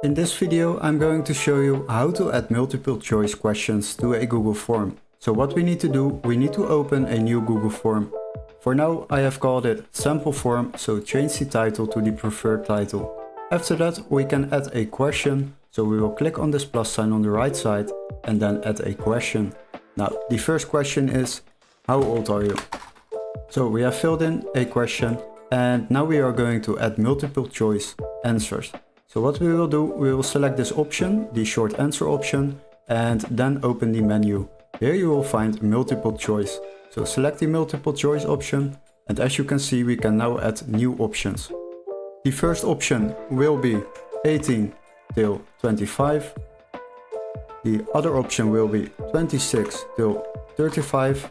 In this video I'm going to show you how to add multiple choice questions to a Google form. So what we need to do, we need to open a new Google form. For now I have called it sample form, so change the title to the preferred title. After that we can add a question, so we will click on this plus sign on the right side and then add a question. Now the first question is, how old are you? So we have filled in a question and now we are going to add multiple choice answers. So what we will do, we will select this option, the short answer option, and then open the menu. Here you will find multiple choice. So select the multiple choice option, and as you can see we can now add new options. The first option will be 18 till 25. The other option will be 26 till 35.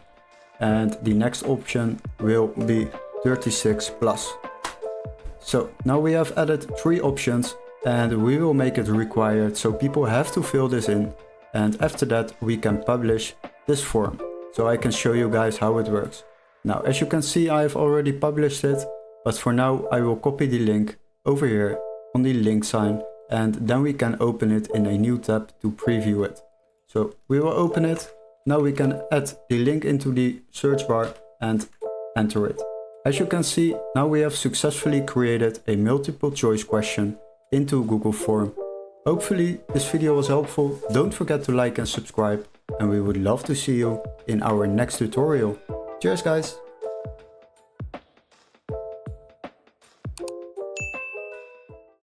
And the next option will be 36 plus. So now we have added 3 options and we will make it required, so people have to fill this in, and after that we can publish this form. So I can show you guys how it works. Now as you can see I have already published it, but for now I will copy the link over here on the link sign and then we can open it in a new tab to preview it. So we will open it. Now we can add the link into the search bar and enter it. As you can see, now we have successfully created a multiple choice question into Google Form. Hopefully this video was helpful. Don't forget to like and subscribe, and we would love to see you in our next tutorial. Cheers guys!